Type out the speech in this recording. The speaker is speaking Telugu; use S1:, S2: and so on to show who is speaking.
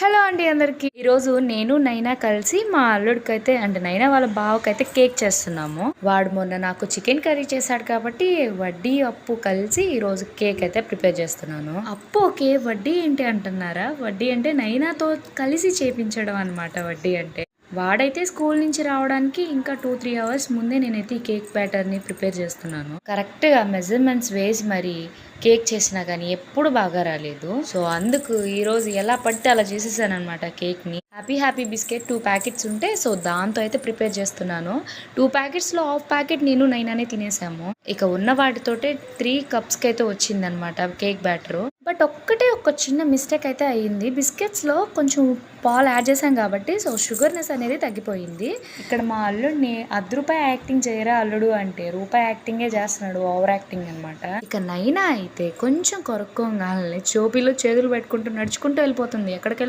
S1: హలో అండి అందరికి. ఈరోజు నేను నైనా కలిసి మా అల్లుడికైతే అంటే నైనా వాళ్ళ బావకైతే కేక్ చేస్తున్నాము. వాడు మొన్న నాకు చికెన్ కర్రీ చేశాడు కాబట్టి వడ్డీ అప్పు కలిసి ఈరోజు కేక్ అయితే ప్రిపేర్ చేస్తున్నాను. అప్పు ఓకే, వడ్డీ ఏంటి అంటున్నారా? వడ్డీ అంటే నైనాతో కలిసి చేపించడం అనమాట. వడ్డీ అంటే వాడైతే స్కూల్ నుంచి రావడానికి ఇంకా 2-3 అవర్స్ ముందే నేనైతే ఈ కేక్ బ్యాటర్ని ప్రిపేర్ చేస్తున్నాను. కరెక్ట్గా మెజర్మెంట్స్ వేసి మరి కేక్ చేసినా కానీ ఎప్పుడు బాగా రాలేదు. సో అందుకు ఈరోజు ఎలా పడితే అలా చేసేసాను అనమాట కేక్ని. హ్యాపీ బిస్కెట్ 2 ప్యాకెట్స్ ఉంటే సో దాంతో అయితే ప్రిపేర్ చేస్తున్నాను. 2 ప్యాకెట్స్లో హాఫ్ ప్యాకెట్ నేను నైనానే తినేసాము. ఇక ఉన్న వాటితోటే 3 కప్స్కి అయితే వచ్చిందనమాట కేక్ బ్యాటరు. బట్ ఒక చిన్న మిస్టేక్ అయితే అయ్యింది. బిస్కెట్స్లో కొంచెం పాలు యాడ్ చేసాం కాబట్టి సో షుగర్నెస్ అనేది తగ్గిపోయింది. ఇక్కడ మా అల్లుడిని రూపాయి యాక్టింగ్ చేయరా అల్లుడు అంటే రూపాయి యాక్టింగే చేస్తున్నాడు, ఓవర్ యాక్టింగ్ అనమాట. ఇక నైనా అయితే కొంచెం కొరక్కోగానే చోపీలో చేతులు పెట్టుకుంటూ నడుచుకుంటూ వెళ్ళిపోతుంది. ఎక్కడికి